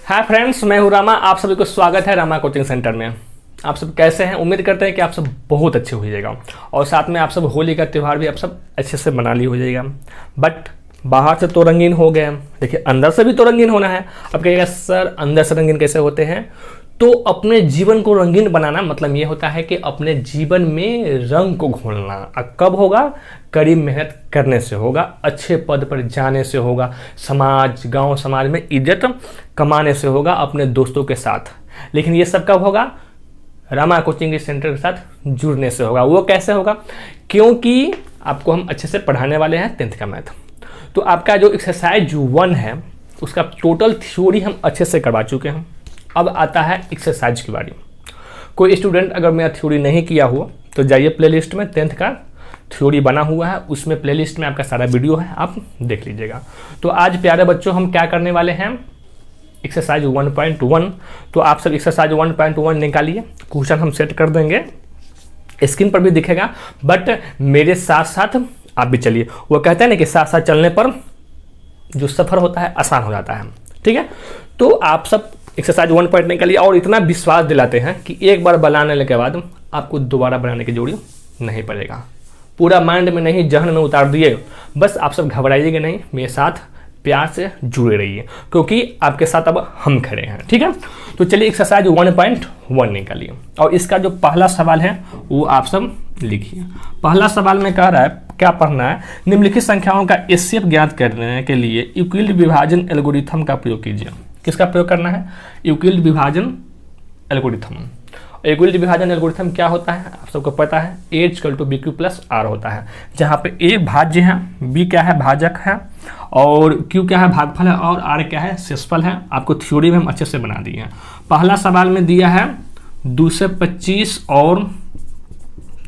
Hi friends, मैं हूं रामा। आप सभी को स्वागत है रामा कोचिंग सेंटर में। आप सब कैसे हैं? उम्मीद करते हैं कि आप सब बहुत अच्छे हो जाएगा और साथ में आप सब होली का त्यौहार भी आप सब अच्छे से मना ली हो जाएगा। बट बाहर से तो रंगीन हो गए, देखिए अंदर से भी तो रंगीन होना है। अब कहिएगा सर अंदर से रंगीन कैसे होते हैं? तो अपने जीवन को रंगीन बनाना मतलब ये होता है कि अपने जीवन में रंग को घोलना। अब कब होगा? कड़ी मेहनत करने से होगा, अच्छे पद पर जाने से होगा, समाज गांव समाज में इज्जत कमाने से होगा, अपने दोस्तों के साथ। लेकिन ये सब कब होगा? रामा कोचिंग सेंटर के साथ जुड़ने से होगा। वो कैसे होगा? क्योंकि आपको हम अच्छे से पढ़ाने वाले हैं 10th का मैथ। तो आपका जो एक्सरसाइज 1 है उसका टोटल थ्योरी हम अच्छे से करवा चुके हैं। अब आता है एक्सरसाइज की बारी। कोई स्टूडेंट अगर मेरा थ्योरी नहीं किया हो तो जाइए प्लेलिस्ट में 10th का थ्योरी बना हुआ है, उसमें प्लेलिस्ट में आपका सारा वीडियो है, आप देख लीजिएगा। तो आज प्यारे बच्चों हम क्या करने वाले हैं? एक्सरसाइज 1.1। तो आप सब एक्सरसाइज 1.1 निकालिए। क्वेश्चन हम सेट कर देंगे, स्क्रीन पर भी दिखेगा, बट मेरे साथ साथ आप भी चलिए। वो कहते हैं ना कि साथ साथ चलने पर जो सफ़र होता है आसान हो जाता है। ठीक है, तो आप सब एक्सरसाइज 1 निकालिए और इतना विश्वास दिलाते हैं कि एक बार बनाने के बाद आपको दोबारा बनाने की जरूरत नहीं पड़ेगा। पूरा माइंड में नहीं जहन में उतार दिए। बस आप सब घबराइएगा नहीं, मेरे साथ प्यार से जुड़े रहिए क्योंकि आपके साथ अब हम खड़े हैं। ठीक है, तो चलिए एक्सरसाइज 1.1 निकालिए और इसका जो पहला सवाल है वो आप सब लिखिए। पहला सवाल में कह रहा है क्या पढ़ना है? निम्नलिखित संख्याओं का एचसीएफ ज्ञात करने के लिए यूक्लिड विभाजन एल्गोरिथम का प्रयोग कीजिए। किसका प्रयोग करना है? यूक्लिड विभाजन एल्गोरिथम। यूक्लिड विभाजन एल्गोरिथम क्या होता है आप सबको पता है? A=BQ+R होता है, जहाँ पे A भाज्य है, B क्या है? भाजक है, और Q क्या है? भागफल है, और R क्या है? शेषफल है। आपको थ्योरी में हम अच्छे से बना दिए हैं। पहला सवाल में दिया है 225 और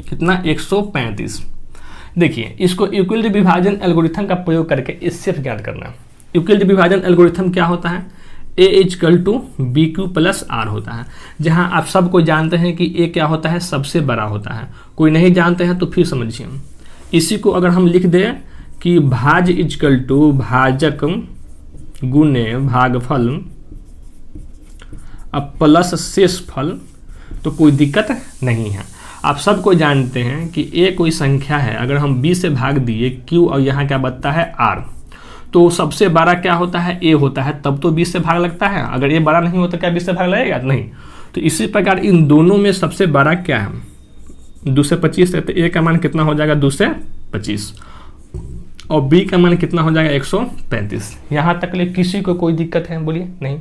कितना? 135। देखिए इसको यूक्लिड विभाजन एल्गोरिथम का प्रयोग करके एचसीएफ ज्ञात करना है। यूक्लिड विभाजन एल्गोरिथम क्या होता है? A=BQ+R होता है, जहां आप सबको जानते हैं कि A क्या होता है? सबसे बड़ा होता है। कोई नहीं जानते हैं तो फिर समझिए। इसी को अगर हम लिख दें कि भाज इजकल भाजक गुने भागफल अब प्लस शेषफल, तो कोई दिक्कत नहीं है। आप सबको जानते हैं कि A कोई संख्या है, अगर हम B से भाग दिए Q और यहाँ क्या बचता है? R, तो सबसे बड़ा क्या होता है? A होता है, तब तो 20 से भाग लगता है। अगर A बड़ा नहीं होता क्या 20 से भाग लगेगा? नहीं। तो इसी प्रकार इन दोनों में सबसे बड़ा क्या है? 2 से 25 है, तो A का मान कितना हो जाएगा? 2 से 25, और B का मान कितना हो जाएगा? 135। यहाँ तक ले किसी को कोई दिक्कत है? बोलिए नहीं,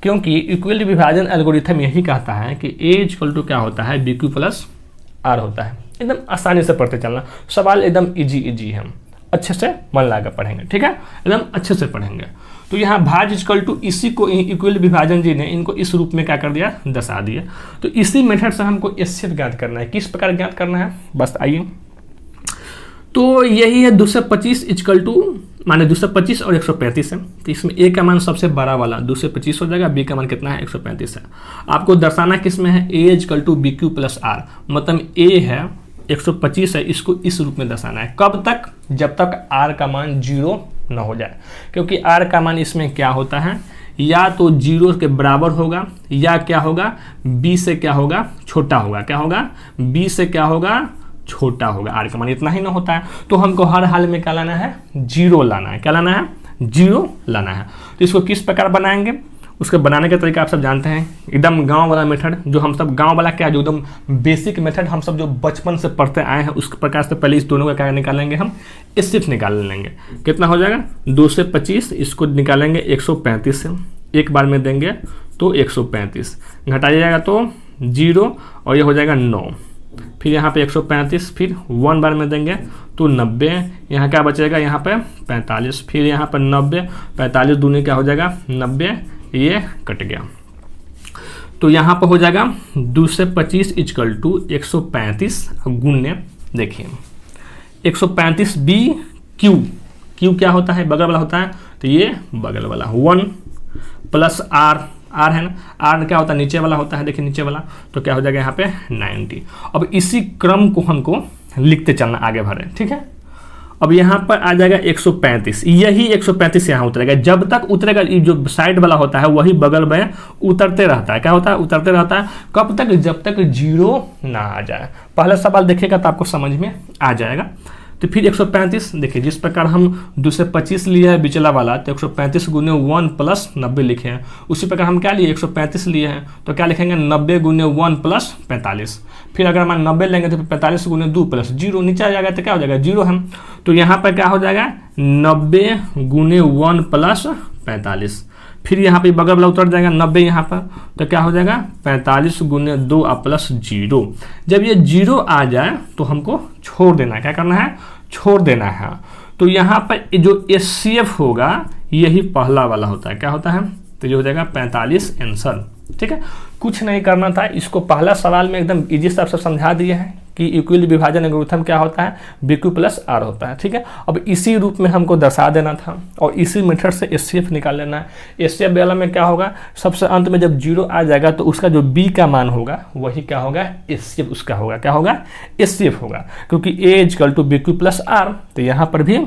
क्योंकि यूक्लिड विभाजन एल्गोरिथम यही कहता है कि A क्या होता है? BQ+R होता है। एकदम आसानी से पढ़ते चलना, सवाल एकदम इजी है, अच्छे से मन लगा पढ़ेंगे। ठीक है, एकदम अच्छे से पढ़ेंगे। तो यहाँ भाज इसी को यूक्लिड विभाजन जी ने इनको इस रूप में क्या कर दिया? दर्शा दिया। तो इसी मेथड से हमको एचसीएफ ज्ञात करना है। किस प्रकार ज्ञात करना है? बस आइए, तो यही है 225 माने 225 और 135 है। तो इसमें A का मान सबसे बड़ा वाला 225 हो जाएगा, B का मान कितना है? 135 है। आपको दर्शाना किस में है? A=BQ+R, मतलब A है 125 है, इसको इस रूप में दर्शाना है। कब तक? जब तक R का मान 0 न हो जाए, क्योंकि R का मान इसमें क्या होता है? या तो 0 के बराबर होगा, या क्या होगा? B से क्या होगा? छोटा होगा। क्या होगा? B से क्या होगा? छोटा होगा। R का मान इतना ही ना होता है, तो हमको हर हाल में क्या लाना है? 0 लाना है। क्या लाना है? 0 लाना है। तो इसको किस प्रकार बनाएंगे? उसके बनाने का तरीका आप सब जानते हैं, एकदम गांव वाला मेथड, जो हम सब गांव वाला क्या, जो एकदम बेसिक मेथड हम सब जो बचपन से पढ़ते आए हैं उस प्रकार से पहले इस दोनों का क्या निकालेंगे? हम एचसीएफ निकाल लेंगे। कितना हो जाएगा? 2 से 25, इसको निकालेंगे 135 से, एक बार में देंगे तो 135, घटाया जाएगा तो 0, और ये हो जाएगा 9। फिर यहाँ पे 135, फिर 1 बार में देंगे तो 90, यहाँ क्या बचेगा? यहाँ पे 45, फिर यहाँ पर 90, 45 दूनी क्या हो जाएगा? 90, ये कट गया। तो यहाँ पर हो जाएगा 2 से 25 = 135 गुने, देखिए 135 BQ क्या होता है? बगल वाला होता है, तो ये बगल वाला 1 प्लस R है ना, R क्या होता है? नीचे वाला होता है, देखिए नीचे वाला, तो क्या हो जाएगा यहाँ पे 90। अब इसी क्रम को हमको लिखते चलना आगे बढ़े। ठीक है, अब यहाँ पर आ जाएगा 135, यही 135 यहाँ उतरेगा। जब तक उतरेगा, ये जो साइड वाला होता है वही बगल में उतरते रहता है। क्या होता है? उतरते रहता है। कब तक? जब तक 0 ना आ जाए। पहला सवाल देखिएगा तो आपको समझ में आ जाएगा। तो फिर 135 देखिए, जिस प्रकार हम 225 लिए है बिचला वाला, तो 135 गुने 1 प्लस 90 लिखे हैं। उसी प्रकार हम क्या लिए? 135 लिए हैं, तो क्या लिखेंगे? 90 गुने 1 प्लस 45। फिर अगर हम 90 लेंगे तो 45 गुने 2 प्लस 0, नीचे आ जाएगा तो क्या हो जाएगा? 0 है। तो यहाँ पर क्या हो जाएगा? 90 गुने 1 प्लस 45। फिर यहाँ पे बगल वाला उतर जाएगा 90 यहाँ पर, तो क्या हो जाएगा? 45 गुने 2 प्लस 0। जब ये 0 आ जाए तो हमको छोड़ देना है। क्या करना है? छोड़ देना है। तो यहाँ पर जो HCF होगा यही पहला वाला होता है। क्या होता है? तो ये हो जाएगा 45 आंसर। ठीक है, कुछ नहीं करना था। इसको पहला सवाल में एकदम इजी से आपसे समझा दिया है कि इक्विल विभाजन एल्गोरिथम क्या होता है? BQ प्लस R होता है। ठीक है, अब इसी रूप में हमको दर्शा देना था और इसी मेथड से HCF निकाल लेना है। HCF वाला में क्या होगा? सबसे अंत में जब 0 आ जाएगा तो उसका जो B का मान होगा वही क्या होगा? HCF उसका होगा। क्या होगा? HCF होगा, क्योंकि A = BQ प्लस R। तो यहाँ पर भी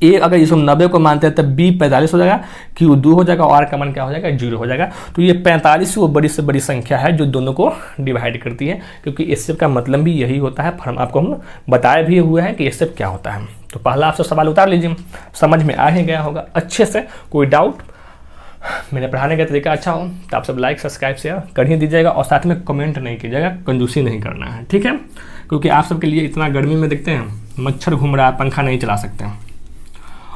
ए अगर इसको 90 को मानते हैं तब B 45 हो जाएगा, Q 2 हो जाएगा और R का मान क्या हो जाएगा? 0 हो जाएगा। तो ये 45 वो बड़ी से बड़ी संख्या है जो दोनों को डिवाइड करती है, क्योंकि HCF का मतलब भी यही होता है। हम आपको हम बताए भी हुए हैं कि HCF क्या होता है। तो पहला आपसे सवाल उतार लीजिए, समझ में आ ही गया होगा अच्छे से। कोई डाउट? मेरे पढ़ाने का तरीका अच्छा हो तो आप सब लाइक सब्सक्राइब शेयर कर ही दीजिएगा और साथ में कमेंट नहीं कीजिएगा, कंजूसी नहीं करना है। ठीक है, क्योंकि आप सबके लिए इतना गर्मी में देखते हैं मच्छर घूम रहा है, पंखा नहीं चला सकते हैं।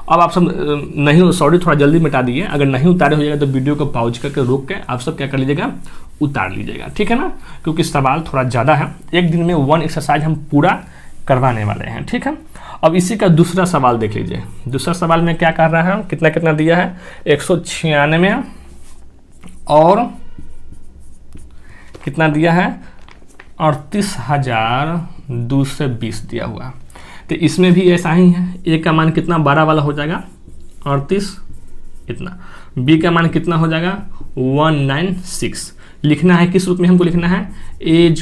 अब आप सब नहीं, सॉरी थोड़ा जल्दी मिटा दिए। अगर नहीं उतारे हो जाएगा तो वीडियो को पॉज करके रोक के आप सब क्या कर लीजिएगा? उतार लीजिएगा। ठीक है ना, क्योंकि सवाल थोड़ा ज़्यादा है। एक दिन में 1 एक्सरसाइज हम पूरा करवाने वाले हैं। ठीक है, अब इसी का दूसरा सवाल देख लीजिए। दूसरा सवाल में क्या कर रहा है? कितना कितना दिया है? 196 और कितना दिया है? 38,220 दिया हुआ। तो इसमें भी ऐसा ही है। ए का मान कितना? 12 वाला हो जाएगा 38 इतना। बी का मान कितना हो जाएगा? 196। लिखना है किस रूप में? हमको लिखना है A =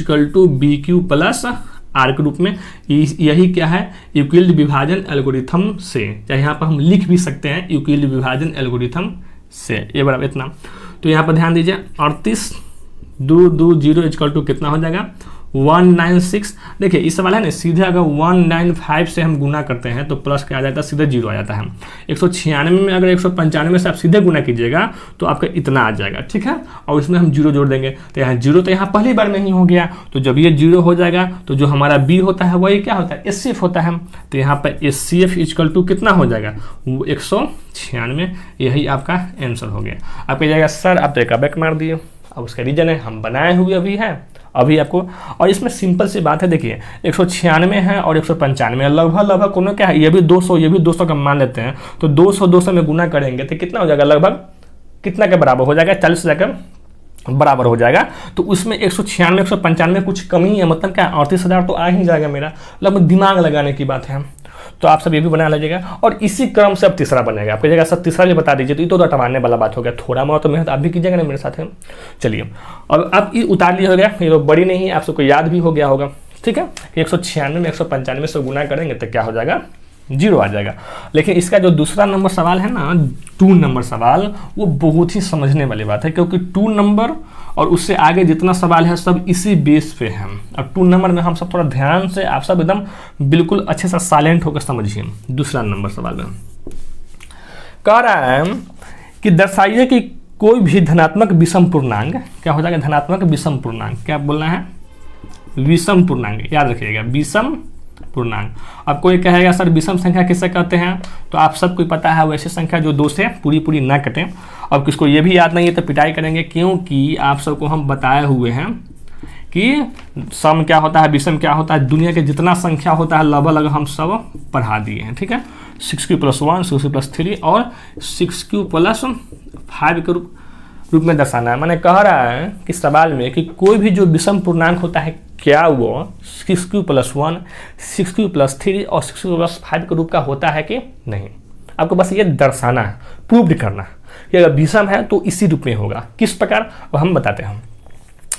BQ प्लस R के रूप में। यही क्या है? यूक्लिड विभाजन एल्गोरिथम से, चाहे यहाँ पर हम लिख भी सकते हैं यूक्लिड विभाजन एल्गोरिथम से। ये बराबर इतना। तो यहाँ पर ध्यान दीजिए, 38 2 2 0 = कितना हो जाएगा? 196। देखिए इस सवाल है ना, सीधे अगर 195 से हम गुना करते हैं तो प्लस क्या आ जाता है? सीधे 0 आ जाता है। 196 में अगर 195 से आप सीधे गुना कीजिएगा तो आपका इतना आ जाएगा। ठीक है, और इसमें हम 0 जोड़ देंगे तो यहाँ 0 तो यहाँ पहली बार में ही हो गया। तो जब ये 0 हो जाएगा तो जो हमारा B होता है वही क्या होता है? HCF होता है। तो यहाँ पर HCF = कितना हो जाएगा? 196। यही आपका आंसर हो गया। आप कहिएगा सर आप तो एक बैक मार दिए। अब उसका रीजन है हम बनाए हुए अभी है अभी आपको। और इसमें सिंपल सी बात है, देखिए 196 है और 195 है, लगभग कोनो क्या है? ये भी 200, ये भी 200 का मान लेते हैं। तो 200 में गुना करेंगे तो कितना हो जाएगा? लगभग कितना के बराबर हो जाएगा? 40,000 के बराबर हो जाएगा। तो उसमें 196 195 कुछ कमी है, मतलब क्या 38,000 तो आ ही जाएगा मेरा। लगभग दिमाग लगाने की बात है। तो आप सब ये भी बना लीजिएगा और इसी क्रम से अब तीसरा बनेगा। आप कहिएगा सर तीसरा भी बता दीजिए, तो ये तो दटवाने वाला बात हो गया। थोड़ा बहुत तो मेहनत आप भी कीजिएगा ना मेरे साथ है। चलिए अब आप ये उतार लिया हो गया, ये तो बड़ी नहीं है, आप सबको याद भी हो गया होगा। ठीक है, 196 में 195 से गुना करेंगे तो क्या हो जाएगा? 0 आ जाएगा। लेकिन इसका जो दूसरा नंबर सवाल है ना, 2 नंबर सवाल, वो बहुत ही समझने वाली बात है, क्योंकि 2 नंबर और उससे आगे जितना सवाल है सब इसी बेस पे है। अब 2 नंबर में हम सब थोड़ा ध्यान से, आप सब एकदम बिल्कुल अच्छे से साइलेंट होकर समझिए। दूसरा नंबर सवाल में कह रहा है कि दर्शाइए कि कोई भी धनात्मक विषम पूर्णांक, क्या हो जाएगा? धनात्मक विषम पूर्णांक। क्या बोलना है? विषम पूर्णांक। याद रखिएगा, विषम पूर्णांक। अब कोई कहेगा सर विषम संख्या किससे कहते हैं? तो आप सबको पता है वैसी संख्या जो 2 से पूरी ना कटे। अब किसको ये भी याद नहीं है तो पिटाई करेंगे, क्योंकि आप सबको हम बताए हुए हैं कि सम क्या होता है, विषम क्या होता है। दुनिया के जितना संख्या होता है लगभग हम सब पढ़ा दिए हैं। ठीक है, 6q + 1, 6q + 3 और 6q + 5 के रूप में दर्शाना है। मैंने कह रहा है कि सवाल में कि कोई भी जो विषम पूर्णांक होता है क्या वो 6q + 1, 6q + 3 और 6q + 5 के रूप का होता है कि नहीं। आपको बस ये दर्शाना है, प्रूव करना है कि अगर विषम है तो इसी रूप में होगा। किस प्रकार वो हम बताते हैं।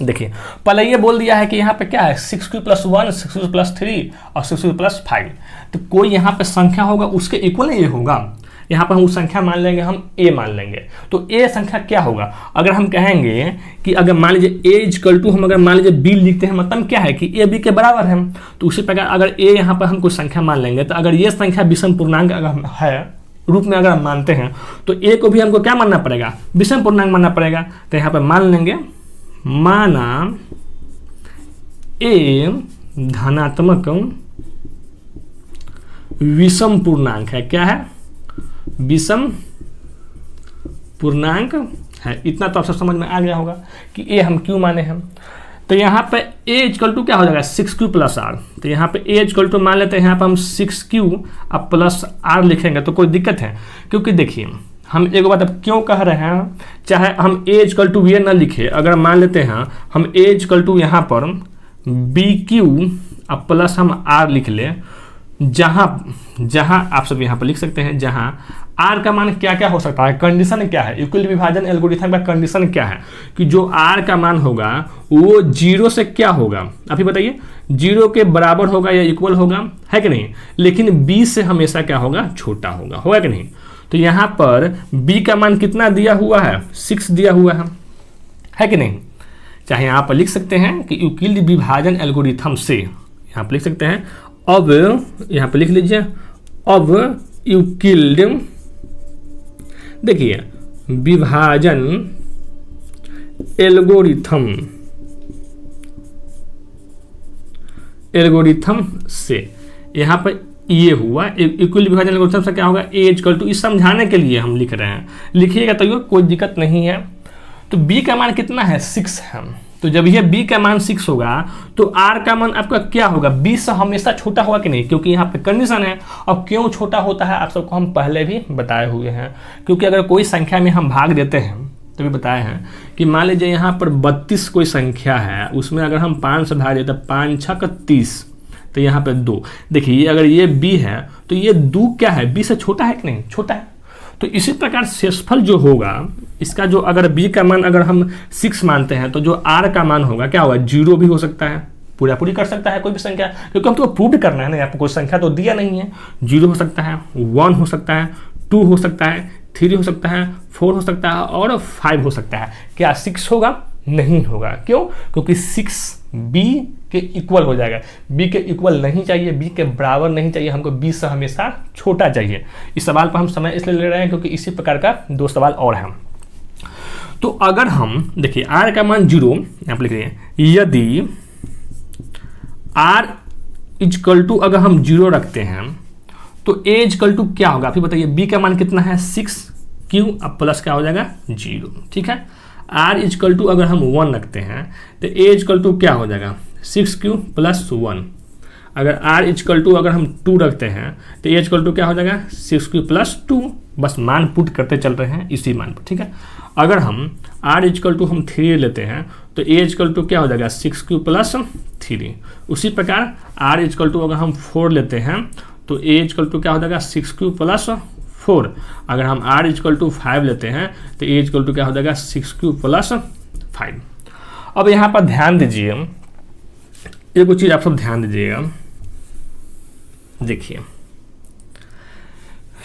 देखिए पहले ये बोल दिया है कि यहाँ पे क्या है 6q + 1, 6q + 3 और 6q + 5। तो कोई यहाँ पे संख्या होगा उसके इक्वल ये होगा। यहाँ पर हम उस संख्या मान लेंगे, हम a मान लेंगे। तो a संख्या क्या होगा? अगर हम कहेंगे कि अगर मान लीजिए a = हम अगर मान लीजिए b लिखते हैं, मतलब क्या है कि a b के बराबर है। तो उसी प्रकार अगर a यहाँ पर हम कोई संख्या मान लेंगे, तो अगर ये संख्या विषम पूर्णांक अगर है रूप में अगर हम मानते हैं, तो a को भी हमको क्या मानना पड़ेगा? विषम पूर्णांक मानना पड़ेगा। तो यहाँ पर मान लेंगे, माना a धनात्मक विषम पूर्णांक है। क्या है? विषम पूर्णांक है। इतना तो आप सब समझ में आ गया होगा कि a हम क्यों माने हैं। तो यहाँ पे a = क्या हो जाएगा? 6q + r। तो यहाँ पे a = मान लेते हैं, यहाँ पे हम 6q + r लिखेंगे तो कोई दिक्कत है? क्योंकि देखिए हम एक बात अब क्यों कह रहे हैं, चाहे हम a = ये ना लिखे, अगर मान लेते हैं हम a = यहाँ पर bq + हम r लिख ले, जहां आप सब यहाँ पर लिख सकते हैं, जहां r का मान क्या क्या हो सकता है, कंडीशन क्या है, यूक्लिड विभाजन एल्गोरिथम का कंडीशन क्या है कि जो r का मान होगा वो 0 से क्या होगा, आप ही बताइए, 0 के बराबर होगा या इक्वल होगा, है कि नहीं। लेकिन b से हमेशा क्या होगा? छोटा होगा कि नहीं। तो यहाँ पर b का मान कितना दिया हुआ है? 6 दिया हुआ है कि नहीं। चाहे यहाँ पर लिख सकते हैं कि यूक्लिड विभाजन एल्गोरिथम से, यहाँ पर लिख सकते हैं, अब यहाँ पे लिख लीजिए, अब यूक्लिड देखिए विभाजन एल्गोरिथम से, यहाँ पर ये हुआ यूक्लिड विभाजन एल्गोरिथम से क्या होगा? a = इस समझाने के लिए हम लिख रहे हैं, लिखिएगा तो कोई दिक्कत नहीं है। तो b का मान कितना है? 6 है। तो जब ये b का मान 6 होगा तो r का मान आपका क्या होगा? b से हमेशा छोटा होगा कि नहीं, क्योंकि यहाँ पे कंडीशन है। और क्यों छोटा होता है आप सबको हम पहले भी बताए हुए हैं, क्योंकि अगर कोई संख्या में हम भाग देते हैं तो भी बताए हैं कि मान लीजिए यहाँ पर 32 कोई संख्या है, उसमें अगर हम 5 से भाग देते, 5 × 6 = 30, तो यहाँ पे 2। देखिए ये अगर ये b है तो ये 2 क्या है? b से छोटा है कि नहीं? छोटा है। तो इसी प्रकार शेषफल जो होगा इसका, जो अगर b का मान अगर हम 6 मानते हैं, तो जो r का मान होगा क्या होगा? 0 भी हो सकता है, पूरी कर सकता है कोई भी संख्या, क्योंकि हम तो प्रूव करना है ना, यहाँ पर कोई संख्या तो दिया नहीं है। 0 हो सकता है, 1 हो सकता है, 2 हो सकता है, 3 हो सकता है, 4 हो सकता है और 5 हो सकता है। क्या 6 होगा? नहीं होगा। क्यों? क्योंकि 6 b के इक्वल हो जाएगा। b के इक्वल नहीं चाहिए, b के बराबर नहीं चाहिए, हमको b से हमेशा छोटा चाहिए। इस सवाल पर हम समय इसलिए ले रहे हैं क्योंकि इसी प्रकार का 2 सवाल और हैं। तो अगर हम देखिए r का मान 0 यहाँ पर लिख रहे हैं, यदि r = अगर हम 0 रखते हैं तो a = क्या होगा? फिर बताइए, b का मान कितना है? 6q + क्या हो जाएगा? 0। ठीक है। r = अगर हम 1 रखते हैं तो a = क्या हो जाएगा? 6q + 1। अगर r = अगर हम 2 रखते हैं तो a = क्या हो जाएगा? 6q + 2। बस मान पुट करते चल रहे हैं इसी मान पर। ठीक है। अगर हम r = हम 3 लेते हैं तो a = क्या हो जाएगा? 6q + 3। उसी प्रकार r = अगर हम 4 लेते हैं तो a = क्या हो जाएगा? 6q + 4। अगर हम r = 5 लेते हैं तो a = क्या हो जाएगा? 6q + 5। अब यहाँ पर ध्यान दीजिए, एक चीज आप सब ध्यान दीजिएगा, देखिए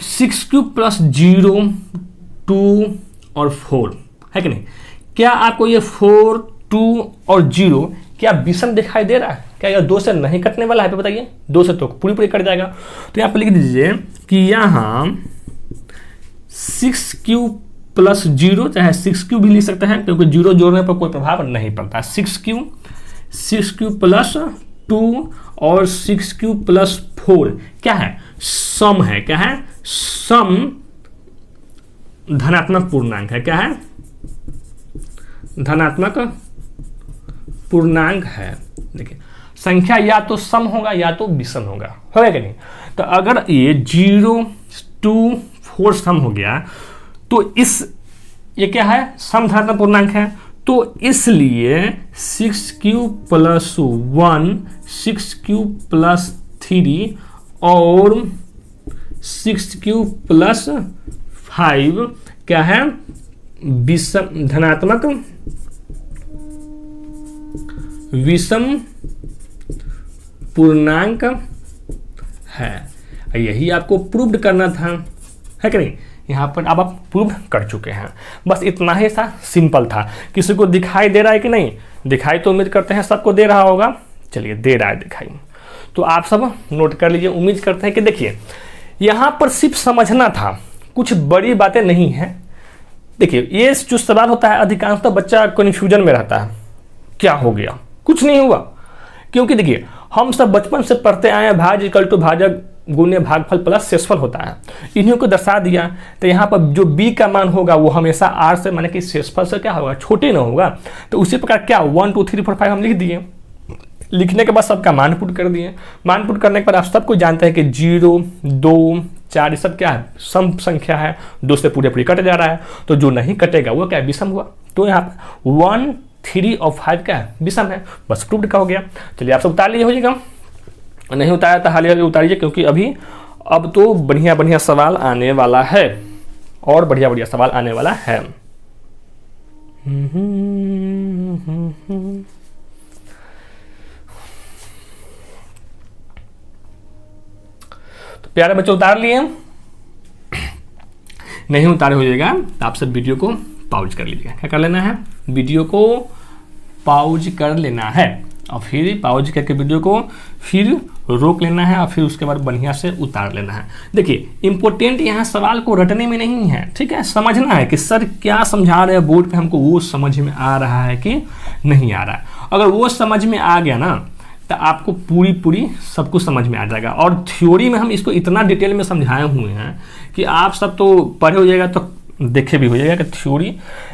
6q + 0, 2 और 4 है कि नहीं। क्या आपको ये 4, 2 और 0 क्या विषम दिखाई दे रहा है? क्या यह 2 से नहीं कटने वाला है? बताइए, 2 से तो पूरी कट जाएगा। तो यहाँ पर लिख दीजिए कि यहाँ 6q + 0, चाहे 6q भी लिख सकते हैं क्योंकि 0 जोड़ने पर कोई प्रभाव नहीं पड़ता। 6q + 2 और 6q + 4 क्या है? सम है। क्या है? सम धनात्मक पूर्णांक है। क्या है? धनात्मक पूर्णांक है। देखिए संख्या या तो सम होगा या तो विषम होगा कि नहीं। तो अगर ये 0, 2, 4 सम हो गया तो ये क्या है? सम धनात्मक पूर्णांक है। तो इसलिए 6q + 1, 6q + 3 और 6q + 5 क्या है? विषम धनात्मक विषम पूर्णांक है। यही आपको प्रूव करना था, है कि नहीं? यहाँ पर अब आप प्रूव कर चुके हैं। बस इतना ही सा सिंपल था। किसी को दिखाई दे रहा है कि नहीं? दिखाई तो उम्मीद करते हैं सबको दे रहा होगा। चलिए, दे रहा है दिखाई, तो आप सब नोट कर लीजिए। उम्मीद करते हैं कि देखिए यहाँ पर सिर्फ समझना था, कुछ बड़ी बातें नहीं हैं। देखिए ये जो सवाल होता है अधिकांशतः बच्चा कन्फ्यूजन में रहता है, क्या हो गया? कुछ नहीं हुआ, क्योंकि देखिए हम सब बचपन से पढ़ते आए हैं भाज्य इक्वल टू भाजक गुणे भागफल प्लस शेषफल होता है। इन्हीं को दर्शा दिया, तो यहाँ पर जो b का मान होगा वो हमेशा r से माने कि शेषफल से क्या होगा, छोटे ना होगा। तो उसी प्रकार क्या 1 2 3 4 5 हम लिख दिए। लिखने के बाद सबका मान पुट कर दिए। मान पुट करने के बाद आप सबको जानते हैं कि 0 2 4 ये सब क्या है, सम संख्या है, 2 से पूरे कट जा रहा है। तो जो नहीं कटेगा वो क्या है, विषम हुआ। तो यहाँ पर 1 3 और 5 क्या है, विषम है। बस प्रूव्ड का हो गया। चलिए आप सब उतार लिए, हो जाएगा। नहीं उतारा तो हाल ही उतारिए, क्योंकि अब तो बढ़िया बढ़िया सवाल आने वाला है, और बढ़िया बढ़िया सवाल आने वाला है। तो प्यारे बच्चों उतार लिए? नहीं उतारे हो जाएगा तो आप सब वीडियो को पॉज कर लीजिएगा। क्या कर लेना है, वीडियो को पॉज कर लेना है, और फिर पॉज करके वीडियो को फिर रोक लेना है, और फिर उसके बाद बढ़िया से उतार लेना है। देखिए इंपॉर्टेंट यहाँ सवाल को रटने में नहीं है, ठीक है? समझना है कि सर क्या समझा रहे हैं बोर्ड पे, हमको वो समझ में आ रहा है कि नहीं आ रहा है। अगर वो समझ में आ गया ना तो आपको पूरी सब कुछ समझ में आ जाएगा। और थ्योरी में हम इसको इतना डिटेल में समझाए हुए हैं कि आप सब तो पढ़े हो जाएगा, तो देखे भी हो जाएगा कि थ्योरी।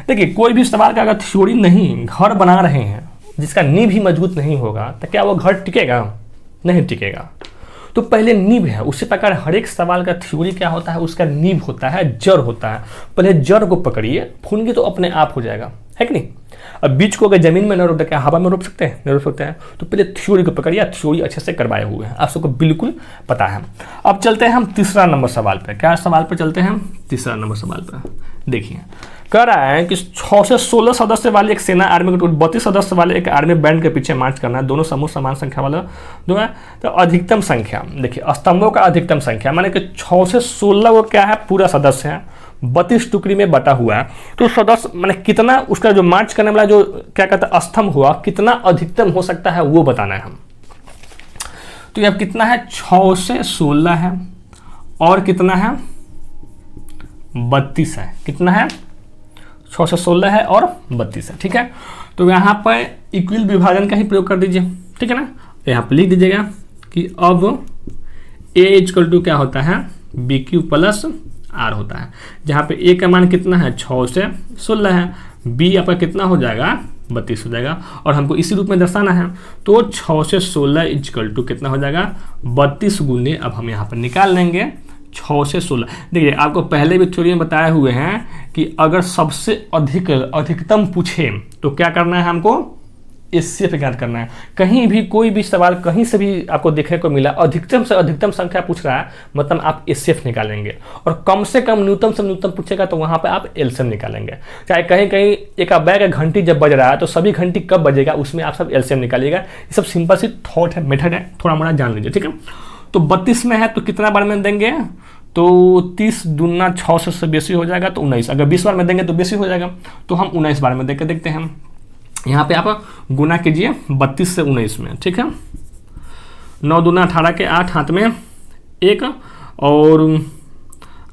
देखिए कोई भी सवाल का अगर थ्योरी नहीं, घर बना रहे हैं जिसका नींव ही मजबूत नहीं होगा, तो क्या वो घर टिकेगा? नहीं टिकेगा। तो पहले नींव है। उसी प्रकार हर एक सवाल का थ्योरी क्या होता है, उसका नींव होता है, जड़ होता है। पहले जड़ को पकड़िए, फूंगी तो अपने आप हो जाएगा, है कि नहीं? अब बीज को अगर जमीन में न रोप, क्या हवा में रोप सकते हैं? नहीं रोप सकते हैं। तो पहले थ्योरी को पकड़िए, थ्योरी अच्छे से करवाए हुए हैं, आप सबको बिल्कुल पता है। अब चलते हैं हम तीसरा नंबर सवाल पे। क्या सवाल पे चलते हैं हम? तीसरा नंबर सवाल पे। देखिए कह रहा है कि 6 से 16 सदस्य वाली एक सेना आर्मी को 32 सदस्य वाले एक आर्मी बैंड के पीछे मार्च करना है। दोनों समूह समान संख्या वाला दो है। तो अधिकतम संख्या, देखिए स्तंभों का अधिकतम संख्या माने कि 6 से 16 वो क्या है, पूरा सदस्य है, 32 टुकड़ी में बटा हुआ है। तो सदस्य माने कितना उसका जो मार्च करने वाला जो क्या कहता है स्तंभ हुआ, कितना अधिकतम हो सकता है वो बताना है हम। तो ये अब कितना है, 6 से 16 है, और कितना है, 32 है। कितना है, 6 से 16 है और 32 है, ठीक है? तो यहाँ पर इक्वल विभाजन का ही प्रयोग कर दीजिए, ठीक है ना? यहाँ पर लिख दीजिएगा कि अब a इक्वल टू क्या होता है, बी क्यू प्लस आर होता है, जहाँ पे a का मान कितना है, 6 से 16 है, b आपका कितना हो जाएगा, 32 हो जाएगा, और हमको इसी रूप में दर्शाना है। तो 6 से 16 इक्वल टू कितना हो जाएगा, 32 गुने, अब हम यहाँ पर निकाल लेंगे 6 से 16। देखिए आपको पहले भी थ्योरी में बताए हुए हैं कि अगर सबसे अधिकतम पूछे तो क्या करना है, हमको एचसीएफ ज्ञात करना है। कहीं भी कोई भी सवाल कहीं से भी आपको देखने को मिला अधिकतम से अधिकतम संख्या पूछ रहा है, मतलब आप एचसीएफ निकालेंगे, और कम से कम न्यूनतम से न्यूनतम पूछेगा तो वहाँ पे आप एलसीएम निकालेंगे। चाहे कहीं कहीं एक बैग घंटी जब बज रहा है तो सभी घंटी कब बजेगा उसमें आप सब एलसीएम निकालिएगा। ये सब सिंपल सी थॉट है, मेथड है, थोड़ा मोड़ा जान लीजिए, ठीक है? तो 32 में है तो कितना बार में देंगे, तो 30 दूना 6 से बेसी हो जाएगा तो 19। अगर 20 बार में देंगे तो बेसी हो जाएगा, तो हम 19 बार में देख देखते हैं। यहाँ पे आप गुना कीजिए 32 से 19 में, ठीक है? 9 दूना 18 के 8 हाथ में 1, और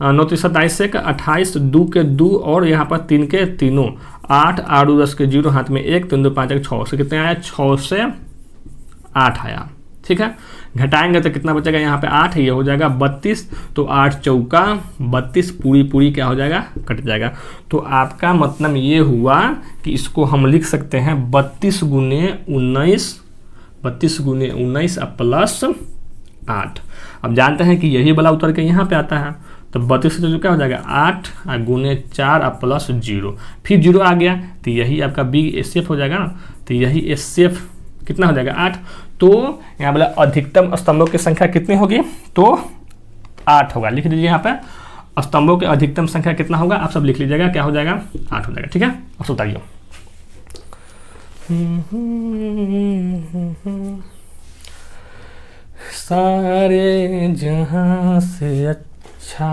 9 3 27 से 28, 2 के 2, और यहाँ पर 3 के 3, 8 8 10 के 0 हाथ में 1, 3 2 5 1 6 से कितने आया, 6 से 8 आया, ठीक है? घटाएंगे तो कितना बचेगा, यहाँ पे 8, ये हो जाएगा 32, तो 8 चौका 32, पूरी क्या हो जाएगा, कट जाएगा। तो आपका मतलब ये हुआ कि इसको हम लिख सकते हैं 32 गुने 19 प्लस 8। अब जानते हैं कि यही वाला उतर के यहाँ पे आता है, तो 32 से जो क्या हो जाएगा 8 गुने 4 प्लस 0, फिर 0 आ गया तो यही आपका बी एचसीएफ हो जाएगा ना। तो यही एचसीएफ कितना हो जाएगा, 8। तो यहाँ बोला अधिकतम स्तंभों की संख्या कितनी होगी, तो 8 होगा। लिख दीजिए यहाँ पे स्तंभों की अधिकतम संख्या कितना होगा, आप सब लिख लीजिएगा, क्या हो जाएगा, 8 हो जाएगा, ठीक है? अब उतारिए। सारे जहां से अच्छा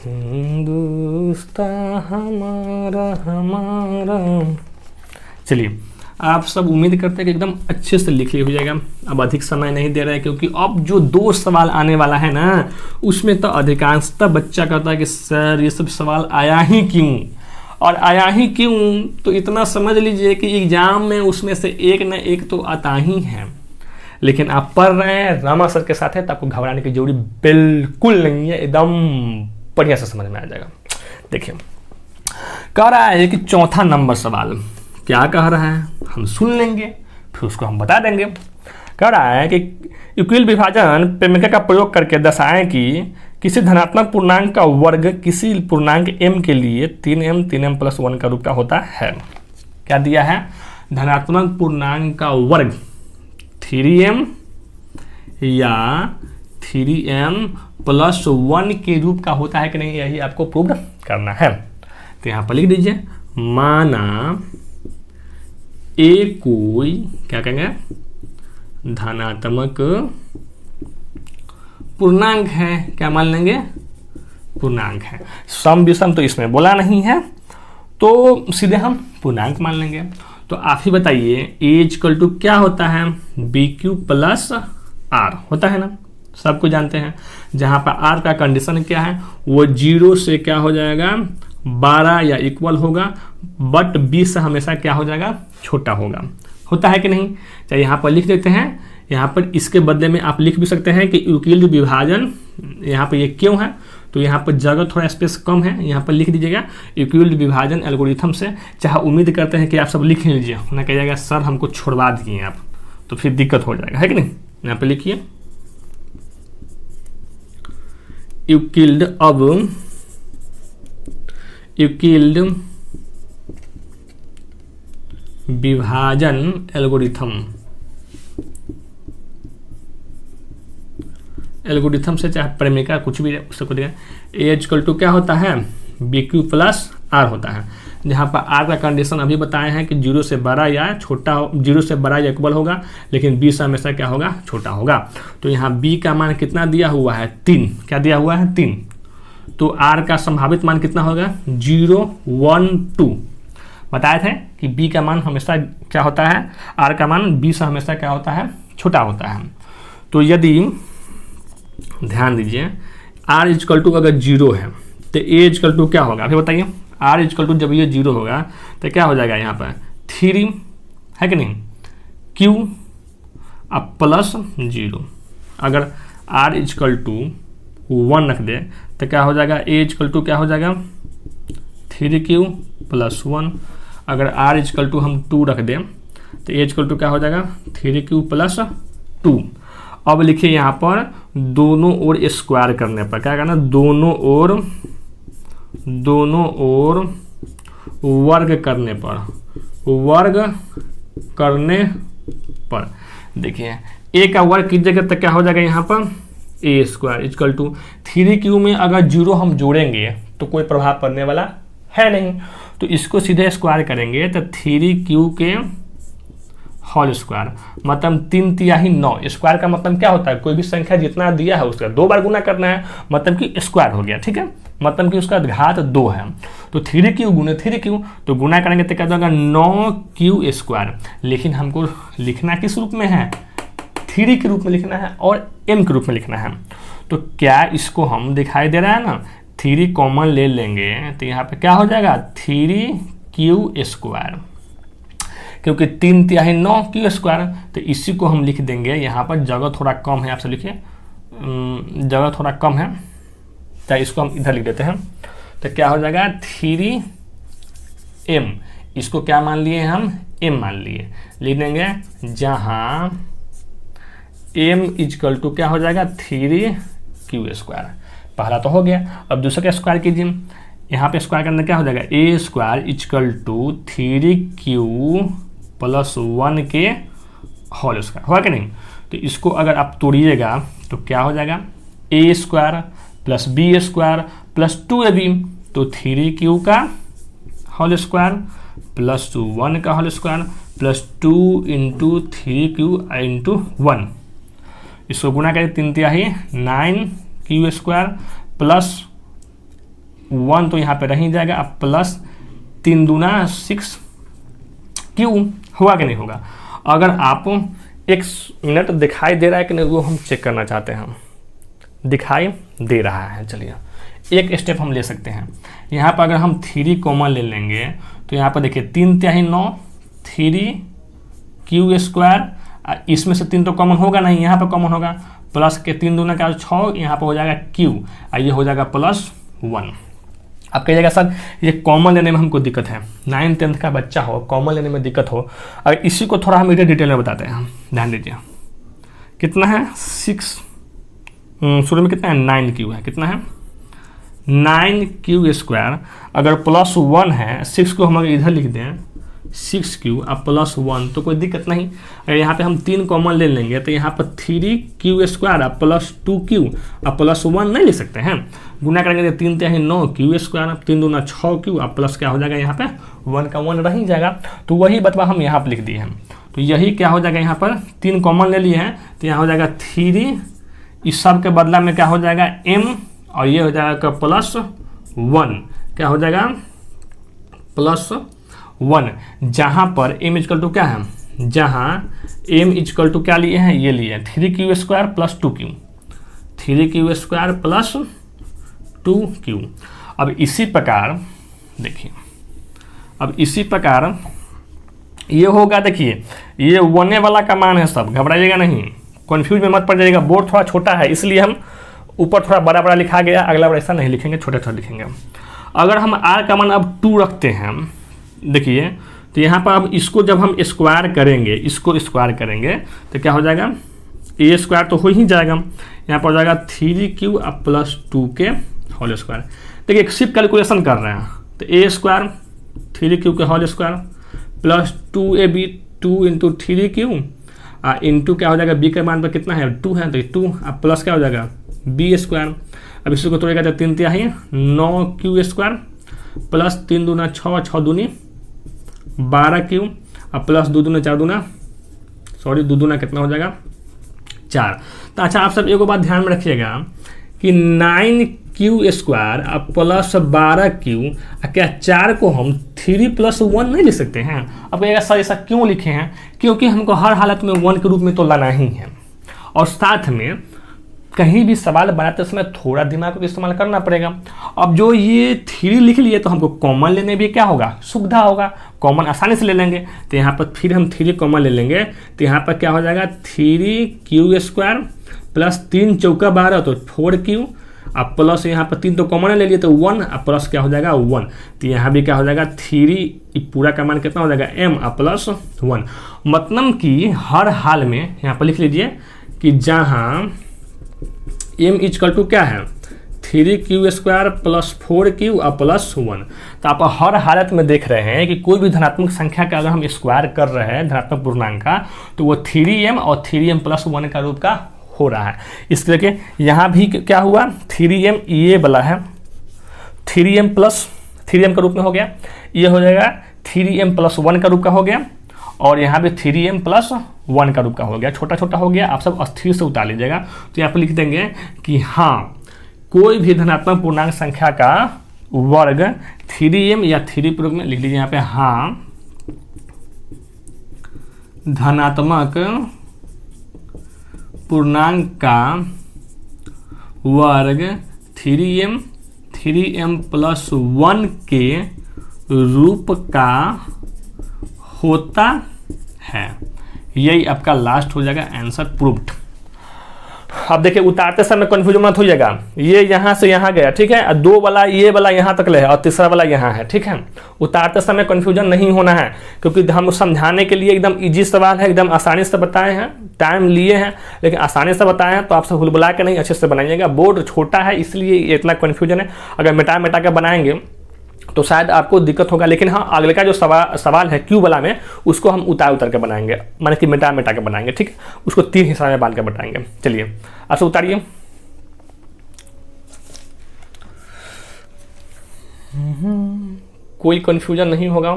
हिंदुस्तान हमारा हमारा। चलिए, आप सब उम्मीद करते हैं कि एकदम अच्छे से लिख लिया हो जाएगा। अब अधिक समय नहीं दे रहा है, क्योंकि अब जो 2 सवाल आने वाला है ना, उसमें तो अधिकांशतः बच्चा कहता है कि सर ये सब सवाल आया ही क्यों, और आया ही क्यों, तो इतना समझ लीजिए कि एग्जाम में उसमें से एक न एक तो आता ही है। लेकिन आप पढ़ रहे हैं रामा सर के साथ है, तो आपको घबराने की जरूरत बिल्कुल नहीं है, एकदम बढ़िया से समझ में आ जाएगा। देखिए, कह रहा है कि चौथा नंबर सवाल क्या कह रहा है, हम सुन लेंगे फिर उसको हम बता देंगे। कह रहा है कि यूक्लिड विभाजन प्रमेय का प्रयोग करके दर्शाएं कि किसी धनात्मक पूर्णांक का वर्ग किसी पूर्णांक m के लिए 3m + 1 का रूप का होता है। क्या दिया है, धनात्मक पूर्णांक का वर्ग 3m या 3m + 1 के रूप का होता है कि नहीं, यही आपको प्रूव करना है। तो यहाँ पर लिख दीजिए, माना ए कोई क्या कहेंगे धनात्मक पूर्णांक है। क्या मान लेंगे, पूर्णांक है। सम विषम तो इसमें बोला नहीं है, तो सीधे हम पूर्णांक मान लेंगे। तो आप ही बताइए, A क्या होता है, BQ + R होता है ना, सबको जानते हैं। जहां पर R का कंडीशन क्या है, वो 0 से क्या हो जाएगा 12 या इक्वल होगा, बट 20 से हमेशा क्या हो जाएगा, छोटा होगा। होता है कि नहीं, चाहे यहाँ पर लिख देते हैं। यहाँ पर इसके बदले में आप लिख भी सकते हैं कि यूक्लिड विभाजन, यहाँ पर ये क्यों है, तो यहाँ पर जगह थोड़ा स्पेस कम है, यहाँ पर लिख दीजिएगा यूक्लिड विभाजन एल्गोरिथम से। चाहे उम्मीद करते हैं कि आप सब लिख लीजिए, ना कहिएगा सर हमको छोड़वा दिए आप, तो फिर दिक्कत हो जाएगा, है कि नहीं। यहाँ पर लिखिए, यूक्लिड विभाजन एल्गोरिथम से, चाहे प्रमेय का कुछ भी उससे को देगा। A क्या होता है, BQ + R होता है। जहाँ पर R का कंडीशन अभी बताए हैं कि 0 से बड़ा या छोटा, 0 से बड़ा या इक्वल होगा, लेकिन B से हमेशा क्या होगा, छोटा होगा। तो यहाँ B का मान कितना दिया हुआ है, 3। क्या दिया हुआ है, 3। तो R का संभावित मान कितना होगा, 0, 1, 2। बताए थे कि B का मान हमेशा क्या होता है, R का मान B से हमेशा क्या होता है, छोटा होता है। तो यदि ध्यान दीजिए, R अगर 0 है तो A क्या होगा, फिर बताइए। R जब ये 0 होगा तो क्या हो जाएगा, यहाँ पर 3 है कि नहीं, Q अब +0। अगर R 1 रख दे तो क्या हो जाएगा, A क्या हो जाएगा, 3Q + 1। अगर R हम 2 रख दें तो A क्या हो जाएगा, 3Q + 2। अब लिखिए यहाँ पर दोनों ओर स्क्वायर करने पर क्या करना, दोनों ओर वर्ग करने पर देखिए A का वर्ग कीजिएगा तो क्या हो जाएगा, यहाँ पर A² 3Q में अगर 0 हम जोड़ेंगे तो कोई प्रभाव पड़ने वाला है नहीं, तो इसको सीधे स्क्वायर करेंगे तो 3Q के होल स्क्वायर, मतलब 3×9। स्क्वायर का मतलब क्या होता है, कोई भी संख्या जितना दिया है उसका 2 बार गुना करना है, मतलब कि स्क्वायर हो गया, ठीक है, मतलब कि उसका घात 2 है। तो 3Q × 3Q, तो गुना करेंगे तो क्या होगा 9Q²। लेकिन हमको लिखना किस रूप में है, 3 के रूप में लिखना है और m के रूप में लिखना है। तो क्या इसको हम दिखाई दे रहा है ना, 3 कॉमन ले लेंगे तो यहाँ पे क्या हो जाएगा 3Q², क्योंकि 3×9Q²। तो इसी को हम लिख देंगे, यहाँ पर जगह थोड़ा कम है, आप सब लिखिए, जगह थोड़ा कम है, तो इसको हम इधर लिख देते हैं। तो क्या हो जाएगा 3m, इसको क्या मान लिए हम, m मान लिए, लिख देंगे, जहाँ m क्या हो जाएगा 3Q²। पहला तो हो गया, अब दूसरा का स्क्वायर कीजिए। यहाँ पे स्क्वायर करने क्या हो जाएगा, A² 3Q + 1 के होल स्क्वायर, हुआ कि नहीं। तो इसको अगर आप तोड़िएगा तो क्या हो जाएगा, A² + B² + 2AB, तो 3Q का होल स्क्वायर प्लस 1 का whole square plus 2 into 3q into 1, इसको गुना करें 3 तिहाई 9q स्क्वायर प्लस 1 तो यहाँ पे रह ही जाएगा, अब प्लस 3 दूना 6q होगा कि नहीं होगा। अगर आप 1 मिनट दिखाई दे रहा है कि नहीं वो हम चेक करना चाहते हैं, दिखाई दे रहा है। चलिए एक स्टेप हम ले सकते हैं, यहाँ पर अगर हम 3 कॉमन ले लेंगे तो यहाँ पर देखिए 3 तिहाई 9 3q स्क्वायर, इसमें से 3 तो कॉमन होगा नहीं, यहाँ पर कॉमन होगा, प्लस के 3 दूना का 6, यहाँ पर हो जाएगा q, ये हो जाएगा प्लस 1। अब कहिएगा सर ये कॉमन लेने में हमको दिक्कत है, 9th-10th का बच्चा हो कॉमन लेने में दिक्कत हो, अगर इसी को थोड़ा हम इधर डिटेल में बताते हैं। ध्यान दीजिए कितना है 6, शुरू में कितना है 9q है, कितना है 9q स्क्वायर, अगर प्लस 1 है 6 को हम अगर इधर लिख दें 6q अब प्लस 1 तो कोई दिक्कत नहीं। अगर यहाँ पे हम 3 कॉमन ले लेंगे तो यहाँ पर 3q स्क्वायर अब प्लस 2q अब प्लस 1 नहीं ले सकते हैं, गुना करेंगे तो 3 तिहाई 9q स्क्वायर, अब 3 दूना 6q अब प्लस क्या हो जाएगा यहाँ पे 1 का 1 रह ही जाएगा। तो वही बतवा हम यहाँ पर लिख दिए हैं, तो यही क्या हो जाएगा, यहाँ पर 3 कॉमन ले लिए हैं तो यहाँ हो जाएगा 3, इस सब के बदला में क्या हो जाएगा m, और ये हो जाएगा प्लस 1, क्या हो जाएगा प्लस 1, जहाँ पर m इजकल टू क्या है, जहाँ m इजकल टू क्या लिए हैं, ये लिए हैं 3q square plus 2q, 3q square plus 2q। अब इसी प्रकार देखिए, अब इसी प्रकार ये होगा, देखिए ये 1 वाला का मान है, सब घबराइएगा नहीं, कन्फ्यूज में मत पड़ जाइएगा, बोर्ड थोड़ा छोटा है इसलिए हम ऊपर थोड़ा बड़ा बड़ा लिखा गया, अगला बार ऐसा नहीं लिखेंगे, छोटे छोटे लिखेंगे। अगर हम r का मान अब 2 रखते हैं, देखिए तो यहाँ पर अब इसको जब हम स्क्वायर करेंगे, इसको स्क्वायर करेंगे तो क्या हो जाएगा, a स्क्वायर तो हो ही जाएगा, यहाँ पर हो जाएगा 3q अब प्लस 2 के होल स्क्वायर। देखिए एक सिर्फ कैलकुलेशन कर रहे हैं तो a स्क्वायर 3q के whole square plus 2ab 2 into 3q into क्या हो जाएगा b के मान पर कितना है 2 है तो 2 अब प्लस क्या हो जाएगा b स्क्वायर। अब इसको तोड़ेगा तो 3 तिहाई 9q स्क्वायर प्लस 3 दूना 6, 6 दूनी 12q अब प्लस 2 दूना 4 दूना, सॉरी 2 दूना कितना हो जाएगा 4। तो अच्छा आप सब एक बात ध्यान में रखिएगा कि 9q स्क्वायर अब प्लस 12q, क्या 4 को हम 3 प्लस 1 नहीं लिख सकते हैं। अब कहिएगा सर ऐसा क्यों लिखे हैं, क्योंकि हमको हर हालत में 1 के रूप में तो लाना ही है, और साथ में कहीं भी सवाल बनाते समय थोड़ा दिमाग का इस्तेमाल करना पड़ेगा। अब जो ये 3 लिख लिए तो हमको कॉमन लेने भी क्या होगा, सुविधा होगा, कॉमन आसानी से ले लेंगे। तो यहाँ पर फिर हम 3 कॉमन ले लेंगे तो यहाँ पर क्या हो जाएगा 3q स्क्वायर प्लस 3 चौका 12 तो 4q अब प्लस यहाँ पर 3 तो कॉमन ले लिए तो 1 अब प्लस क्या हो जाएगा 1, तो यहाँ भी क्या हो जाएगा 3 पूरा का मान कितना हो जाएगा m अब प्लस 1। मतलब कि हर हाल में यहाँ पर लिख लीजिए कि जहाँ m इजकल टू क्या है 3q स्क्वायर प्लस 4q और प्लस 1। तो आप हर हालत में देख रहे हैं कि कोई भी धनात्मक संख्या का अगर हम स्क्वायर कर रहे हैं धनात्मक पूर्णांक का तो वो 3m और 3m प्लस 1 का रूप का हो रहा है। इस तरह के यहाँ भी क्या हुआ 3m ये वाला है 3m प्लस 3m का रूप में हो गया, ये हो जाएगा 3m प्लस 1 का रूप का हो गया, और यहाँ पे 3m प्लस 1 का रूप का हो गया, छोटा छोटा हो गया, आप सब अस्थिर से उतार लीजिएगा। तो यहाँ पर लिख देंगे कि हाँ कोई भी धनात्मक पूर्णांक संख्या का वर्ग 3m या 3 पूर्वक में लिख लीजिए यहाँ पे, हाँ धनात्मक पूर्णांक का वर्ग 3m प्लस 1 के रूप का होता है। यही आपका लास्ट हो जाएगा आंसर प्रूव्ड। अब देखिए उतारते समय कंफ्यूजन मत होइएगा, ये यहाँ से यहाँ गया, ठीक है, 2 वाला ये वाला यहाँ तक ले है और तीसरा वाला यहाँ है, ठीक है। उतारते समय कंफ्यूजन नहीं होना है क्योंकि हम समझाने के लिए एकदम इजी सवाल है, एकदम आसानी से बताए हैं, टाइम लिए हैं लेकिन आसानी से बताए हैं, तो आप सब भूल-भुला के नहीं अच्छे से बनाइएगा। बोर्ड छोटा है इसलिए इतना कन्फ्यूजन है, अगर मिटा मिटा के बनाएंगे तो शायद आपको दिक्कत होगा। लेकिन हाँ अगले का जो सवाल है क्यू वाला में उसको हम उतार के बनाएंगे, माने कि मिटा के बनाएंगे, ठीक है, उसको 3 हिस्सा में बांध के बताएंगे। चलिए अच्छा उतारिए। कोई कंफ्यूजन नहीं होगा,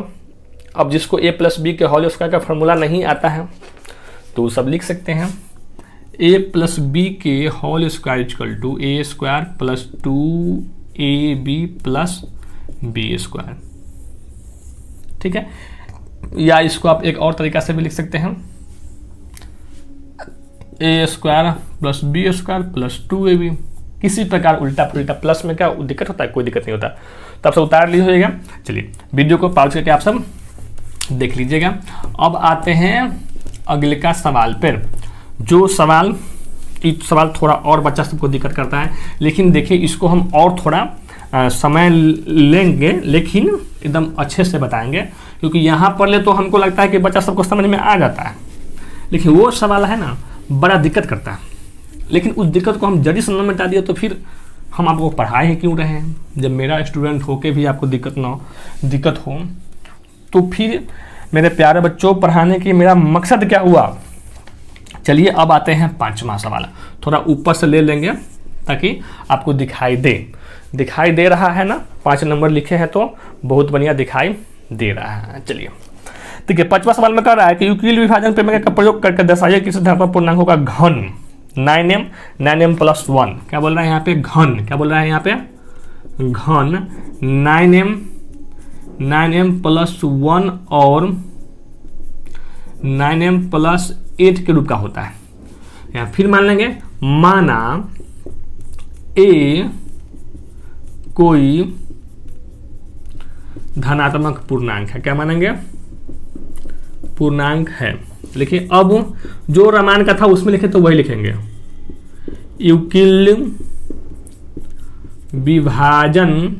अब जिसको a प्लस बी के होल स्क्वायर का फॉर्मूला नहीं आता है तो सब लिख सकते हैं a प्लस बी के whole square equal to A square plus 2ab plus B square. ठीक है, या इसको आप एक और तरीका से भी लिख सकते हैं A square plus B square plus 2ab। किसी प्रकार उल्टा पुल्टा प्लस में क्या दिक्कत होता है? कोई दिक्कत नहीं होता। तो आप सब उतार लीजिएगा। चलिए वीडियो को पॉज करके आप सब देख लीजिएगा। अब आते हैं अगले का सवाल पर। जो सवाल थोड़ा और बच्चा सबको दिक्कत करता है, लेकिन देखिए इसको हम और थोड़ा समय लेंगे, लेकिन एकदम अच्छे से बताएंगे, क्योंकि यहाँ पर ले तो हमको लगता है कि बच्चा सबको समझ में आ जाता है, लेकिन वो सवाल है ना बड़ा दिक्कत करता है। लेकिन उस दिक्कत को हम जल्दी से न मिटा दिए तो फिर हम आपको पढ़ाए ही क्यों रहे हैं? जब मेरा स्टूडेंट होके भी आपको दिक्कत हो तो फिर मेरे प्यारे बच्चों पढ़ाने की मेरा मकसद क्या हुआ? चलिए अब आते हैं 5वां सवाल। थोड़ा ऊपर से ले लेंगे ताकि आपको दिखाई दे रहा है ना। 5 नंबर लिखे हैं तो बहुत बढ़िया दिखाई दे रहा है। चलिए ठीक है, 5वां सवाल में कह रहा है कि यूक्लिड विभाजन प्रमेय का प्रयोग करके दर्शाइए किसी धनात्मक पूर्णांकों का घन 9m प्लस 1। क्या बोल रहा है यहाँ पे? घन। क्या बोल रहा है यहाँ पे? घन 9m प्लस 1 और 9m प्लस 8 के रूप का होता है। या फिर मान लेंगे, माना a कोई धनात्मक पूर्णांक है। क्या मानेंगे? पूर्णांक है। लिखिए, अब जो रामायण का था उसमें लिखे तो वही लिखेंगे। यूक्लिड विभाजन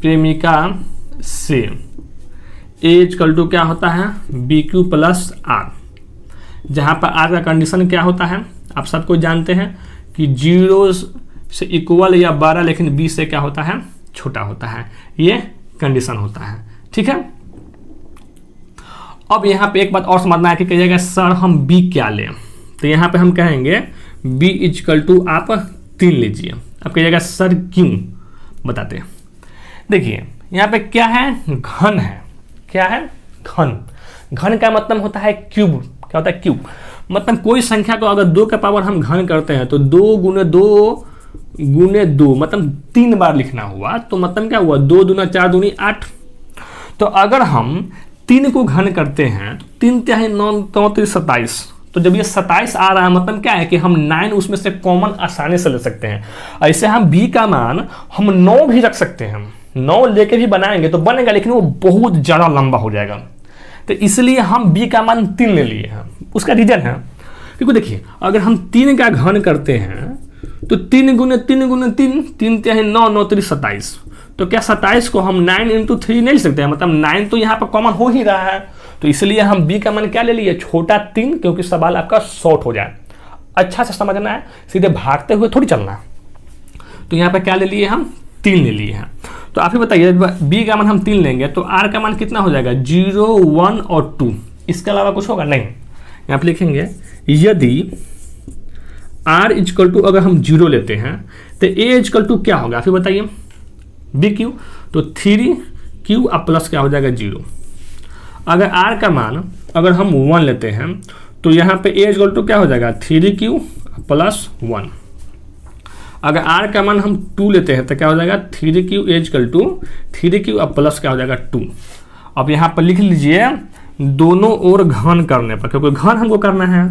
प्रेमिका से a इक्वल टू क्या होता है? BQ plus R। जहां पर R का कंडीशन क्या होता है आप सबको जानते हैं कि 0 से इक्वल या 12, लेकिन B से क्या होता है? छोटा होता है। ये कंडीशन होता है। ठीक है, अब यहाँ पे एक बात और समझना है कि कहिएगा सर हम B क्या लें, तो यहाँ पे हम कहेंगे B इक्वल टू आप 3 लीजिए। अब कहिएगा सर क्यों? बताते हैं। देखिए यहाँ पे क्या है? घन है। क्या है? घन। घन का मतलब होता है क्यूब। क्या होता है? क्यूब। मतलब कोई संख्या को अगर 2 का पावर हम घन करते हैं तो 2 गुने 2 मतलब 3 बार लिखना हुआ, तो मतलब क्या हुआ? 2 दूना 4 दूनी 8। तो अगर हम 3 को घन करते हैं तो 3 तिहाई 9 9 27। तो जब ये 27 आ रहा है मतलब क्या है कि हम 9 उसमें से कॉमन आसानी से ले सकते हैं। ऐसे हम b का मान हम 9 भी रख सकते हैं। 9 लेके भी बनाएंगे तो बनेगा, लेकिन वो बहुत ज़्यादा लंबा हो जाएगा। तो इसलिए हम b का मान 3 ले लिए हैं। उसका रीजन है क्योंकि देखिए अगर हम 3 का घन करते हैं तो 3 गुने 3 तिहाई 9 9 27। तो क्या 27 को हम 9 × 3 नहीं ले सकते हैं? मतलब 9 तो यहाँ पर कॉमन हो ही रहा है, तो इसलिए हम b का मान क्या ले लिए? छोटा 3, क्योंकि सवाल आपका शॉर्ट हो जाए। अच्छा से समझना है, सीधे भागते हुए थोड़ी चलना है। तो यहाँ पर क्या ले लिए? हम 3 ले लिए हैं। तो आप ही बताइए b का मान हम 3 लेंगे तो r का मान कितना हो जाएगा? 0 1 और 2। इसके अलावा कुछ होगा नहीं। यहाँ पर लिखेंगे यदि r इक्वल टू अगर हम 0 लेते हैं तो a इक्वल टू क्या होगा? फिर बताइए। BQ तो 3Q अब प्लस क्या हो जाएगा? 0। अगर r का मान अगर हम 1 लेते हैं तो यहाँ पे a इक्वल टू क्या हो जाएगा? 3Q plus 1। अगर r का मान हम 2 लेते हैं तो क्या हो जाएगा? 3Q इक्वल टू 3Q अब प्लस क्या हो जाएगा? 2। अब यहाँ पर लिख लीजिए दोनों ओर घन करने पर, क्योंकि घन हमको करना है।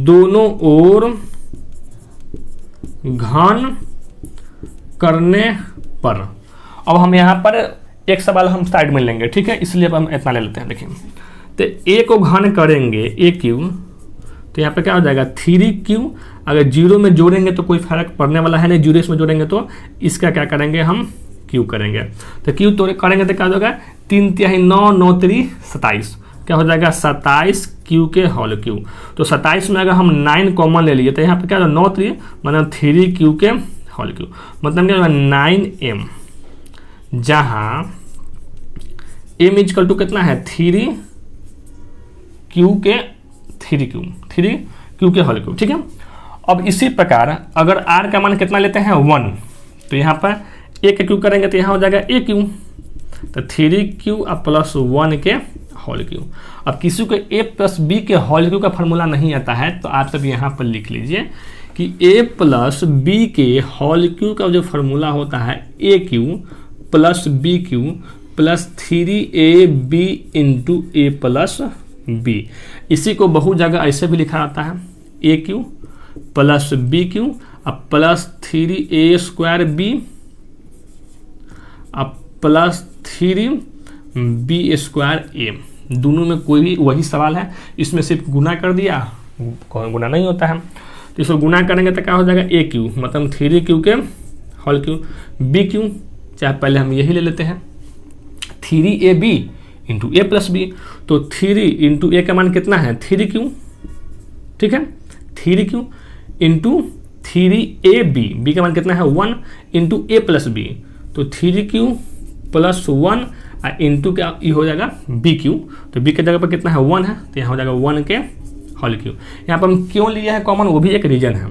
दोनों ओर घन करने पर अब हम यहाँ पर एक सवाल हम साइड में लेंगे, ठीक है, इसलिए अब हम इतना ले लेते हैं। देखिए तो a को घन करेंगे AQ तो यहाँ पे क्या हो जाएगा? 3Q। अगर 0 में जोड़ेंगे तो कोई फर्क पड़ने वाला है नहीं, 0 इसमें जोड़ेंगे तो इसका क्या करेंगे? हम Q करेंगे। तो Q तो करेंगे तो क्या हो जाएगा? 3 तिहाई 9 9 3 27। क्या हो जाएगा? 27Q के होल क्यू। तो 27 में अगर हम 9 कॉमन ले लिए तो यहाँ पे क्या होगा? 9 3 मतलब 3Q के होल क्यू। मतलब क्या होगा? 9m, जहाँ m इक्वल टू कितना है? 3Q के होल क्यूब। ठीक है, अब इसी प्रकार अगर r का मान कितना लेते हैं? 1, तो यहाँ पर a का क्यूब करेंगे तो यहाँ हो जाएगा AQ। तो 3q अब प्लस 1 के होल क्यूब। अब किसी को a प्लस बी के होल क्यूब का फार्मूला नहीं आता है तो आप सब यहाँ पर लिख लीजिए कि a प्लस बी के होल क्यूब का जो फार्मूला होता है a cube plus B cube plus 3ab into A plus B. इसी को बहुत जगह ऐसे भी लिखा जाता है a cube plus B cube अब प्लस 3a² बी अब प्लस 3b² a। दोनों में कोई भी वही सवाल है, इसमें सिर्फ गुना कर दिया, गुना नहीं होता है तो इसको गुना करेंगे तो क्या हो जाएगा a क्यूब मतलब 3q के होल क्यूब b क्यूब, चाहे पहले हम यही ले लेते हैं 3ab into A plus B. तो 3 इंटू ए का मान कितना है 3q, ठीक है 3q इंटू 3ab, बी का मान कितना है 1 इंटू ए प्लस बी। तो 3q प्लस 1 इंटू क्या ये हो जाएगा बी क्यूब। तो बी के जगह पर कितना है 1 है तो यहाँ हो जाएगा 1 के होल क्यूब। यहाँ पर हम क्यों लिए हैं कॉमन, वो भी एक रीजन है।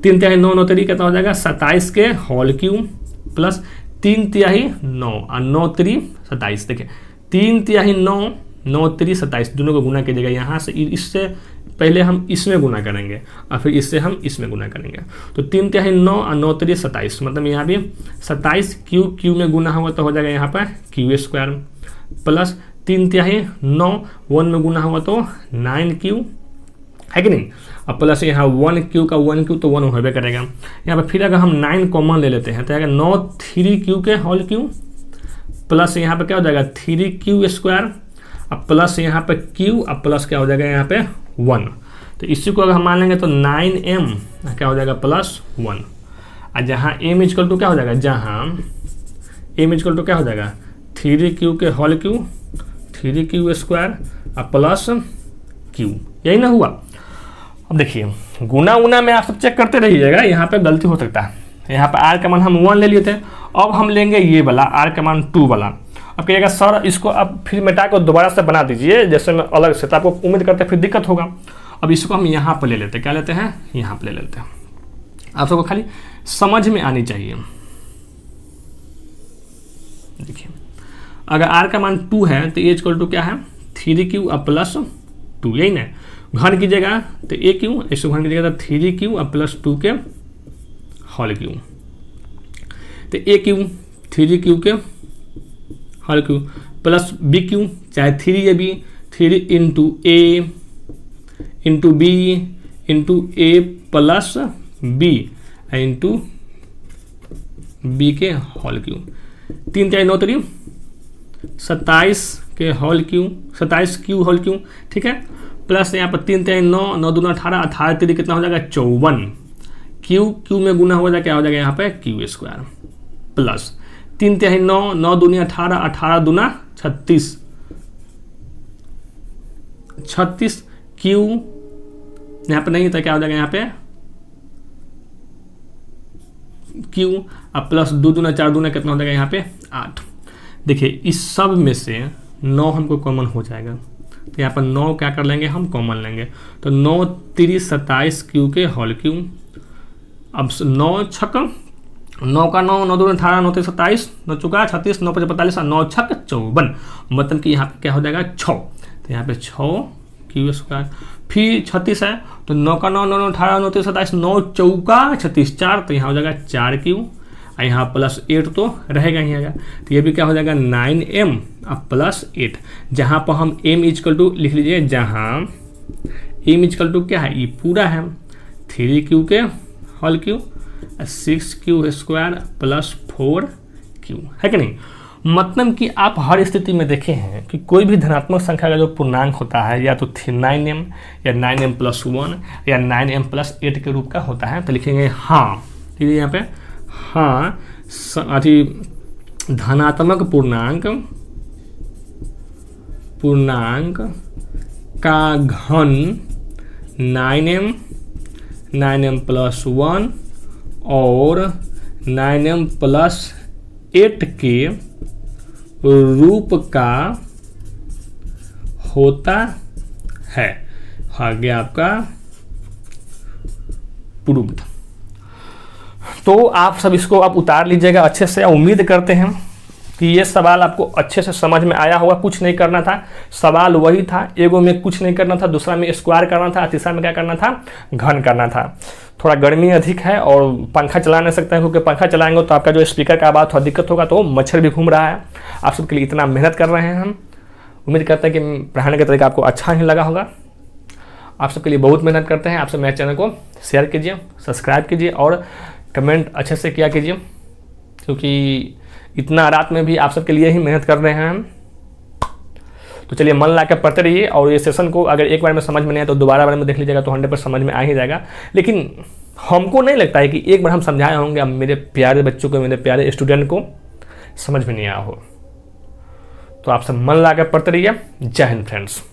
3 तिहाई 9 9 3 कितना हो जाएगा 27 के होल क्यूब प्लस 3 तिहाई 9 और 9 3 27। देखिए 3 तिहाई 9 9 3 27 दोनों को गुना कीजिएगा। यहाँ से इससे पहले हम इसमें गुना करेंगे और फिर इससे हम इसमें गुना करेंगे। तो 3 तिहाई 9 और 9 3 27 मतलब यहाँ भी 27 क्यू में गुना होगा तो हो जाएगा यहाँ पर q² प्लस 3 तिहाई 9 1 में गुना होगा तो 9q है कि नहीं। अब प्लस यहाँ 1q का 1q तो 1 होबे करेगा। यहाँ पर फिर अगर हम 9 कॉमन ले लेते हैं तो आएगा 9 3q के होल क्यूब प्लस यहाँ पे क्या हो जाएगा 3q² अब प्लस यहाँ पे q अब प्लस क्या हो जाएगा यहाँ पे 1। तो इसी को अगर हम मान लेंगे तो 9m क्या हो जाएगा प्लस 1 और जहाँ m इक्वल टू क्या हो जाएगा, जहाँ m इक्वल टू क्या हो जाएगा 3q के होल क्यूब 3q² और प्लस q, यही ना हुआ। अब देखिए गुना उना में आप सब चेक करते रहिएगा, यहाँ पे गलती हो सकता है। यहाँ पे r का मान हम 1 ले लिए थे, अब हम लेंगे ये वाला r का मान 2 वाला। अब कहिएगा सर इसको आप फिर मिटा कर दोबारा से बना दीजिए जैसे में अलग से, तो आपको उम्मीद करते हैं फिर दिक्कत होगा। अब इसको हम यहाँ पर ले लेते हैं, क्या लेते हैं यहाँ पर ले लेते हैं। आप सबको खाली समझ में आनी चाहिए। देखिए अगर r का मान 2 है तो a इक्वल टू क्या है 3q अब प्लस 2, यही ना। घन कीजिएगा तो a क्यू, ऐसे घन कीजिएगा तो 3q अब प्लस 2 के होल क्यूब। तो a क्यू 3q के whole cube plus b Q चाहे 3ab 3 into a into b into a plus b into b के होल क्यूब। 3 तिहाई 9 3 27 के whole cube 27 Q whole cube, ठीक है प्लस यहाँ पर 3 तिहाई 9 9 दूना 18 18 3 कितना हो जाएगा 54 क्यू में गुना हो जाएगा क्या हो जाएगा यहाँ पे q² प्लस 3 तिहाई 9 9 दूनी 18 18 दूना 36 36 क्यू यहाँ पे नहीं था क्या हो जाएगा यहाँ पे क्यू अब प्लस 2 दूना 4 दूना कितना हो जाएगा यहाँ पे 8। देखिए इस सब में से 9 हमको कॉमन हो जाएगा तो यहाँ पर 9 क्या कर लेंगे हम कॉमन लेंगे। तो 9 3 27 क्यू के होल क्यूब। अब 9 छक 9 का 9 9 2 18 9 3 27 9 चौका 36 9 5 45 9 छक 54 मतलब कि यहाँ पे क्या हो जाएगा 6। तो यहाँ पे 6 q²। फिर 36 है तो 9 का 9 9 9 18 9 3 27 9 चौका 36 4 तो यहाँ हो जाएगा 4q और यहाँ प्लस 8 तो रहेगा ही आएगा। तो ये भी क्या हो जाएगा 9m अब प्लस 8। जहाँ पर हम m इक्वल टू लिख लीजिए, जहाँ m इक्वल टू क्या है ये पूरा है 3q के whole cube 6q² plus 4q, है कि नहीं। मतलब कि आप हर स्थिति में देखे हैं कि कोई भी धनात्मक संख्या का जो पूर्णांक होता है या तो 9m या 9m प्लस 1 या 9m प्लस 8 के रूप का होता है। तो लिखेंगे हाँ, ठीक है यहाँ पे हाँ धनात्मक पूर्णांक का घन 9m प्लस 1 और 9m प्लस 8 के रूप का होता है। आगे आपका प्रूव्ड। तो आप सब इसको आप उतार लीजिएगा अच्छे से। उम्मीद करते हैं कि ये सवाल आपको अच्छे से समझ में आया होगा। कुछ नहीं करना था, सवाल वही था, एगो में कुछ नहीं करना था, दूसरा में स्क्वायर करना था, तीसरा में क्या करना था, घन करना था। थोड़ा गर्मी अधिक है और पंखा चला नहीं सकते हैं, क्योंकि पंखा चलाएंगे तो आपका जो स्पीकर का आवाज़ थोड़ा दिक्कत होगा, तो मच्छर भी घूम रहा है। आप सबके लिए इतना मेहनत कर रहे हैं हम, उम्मीद करते हैं कि पढ़ाने का तरीका आपको अच्छा ही लगा होगा। आप सबके लिए बहुत मेहनत करते हैं। आप सब मेरे चैनल को शेयर कीजिए, सब्सक्राइब कीजिए और कमेंट अच्छे से किया कीजिए, क्योंकि इतना रात में भी आप सबके लिए ही मेहनत कर रहे हैं हम। तो चलिए मन ला कर पढ़ते रहिए, और ये सेशन को अगर एक बार में समझ में नहीं आया तो दोबारा बार में देख लीजिएगा, तो 100% समझ में आ ही जाएगा। लेकिन हमको नहीं लगता है कि एक बार हम समझाए होंगे अब मेरे प्यारे बच्चों को, मेरे प्यारे स्टूडेंट को समझ में नहीं आया हो। तो आप सब मन ला कर पढ़ते रहिए। जय हिंद फ्रेंड्स।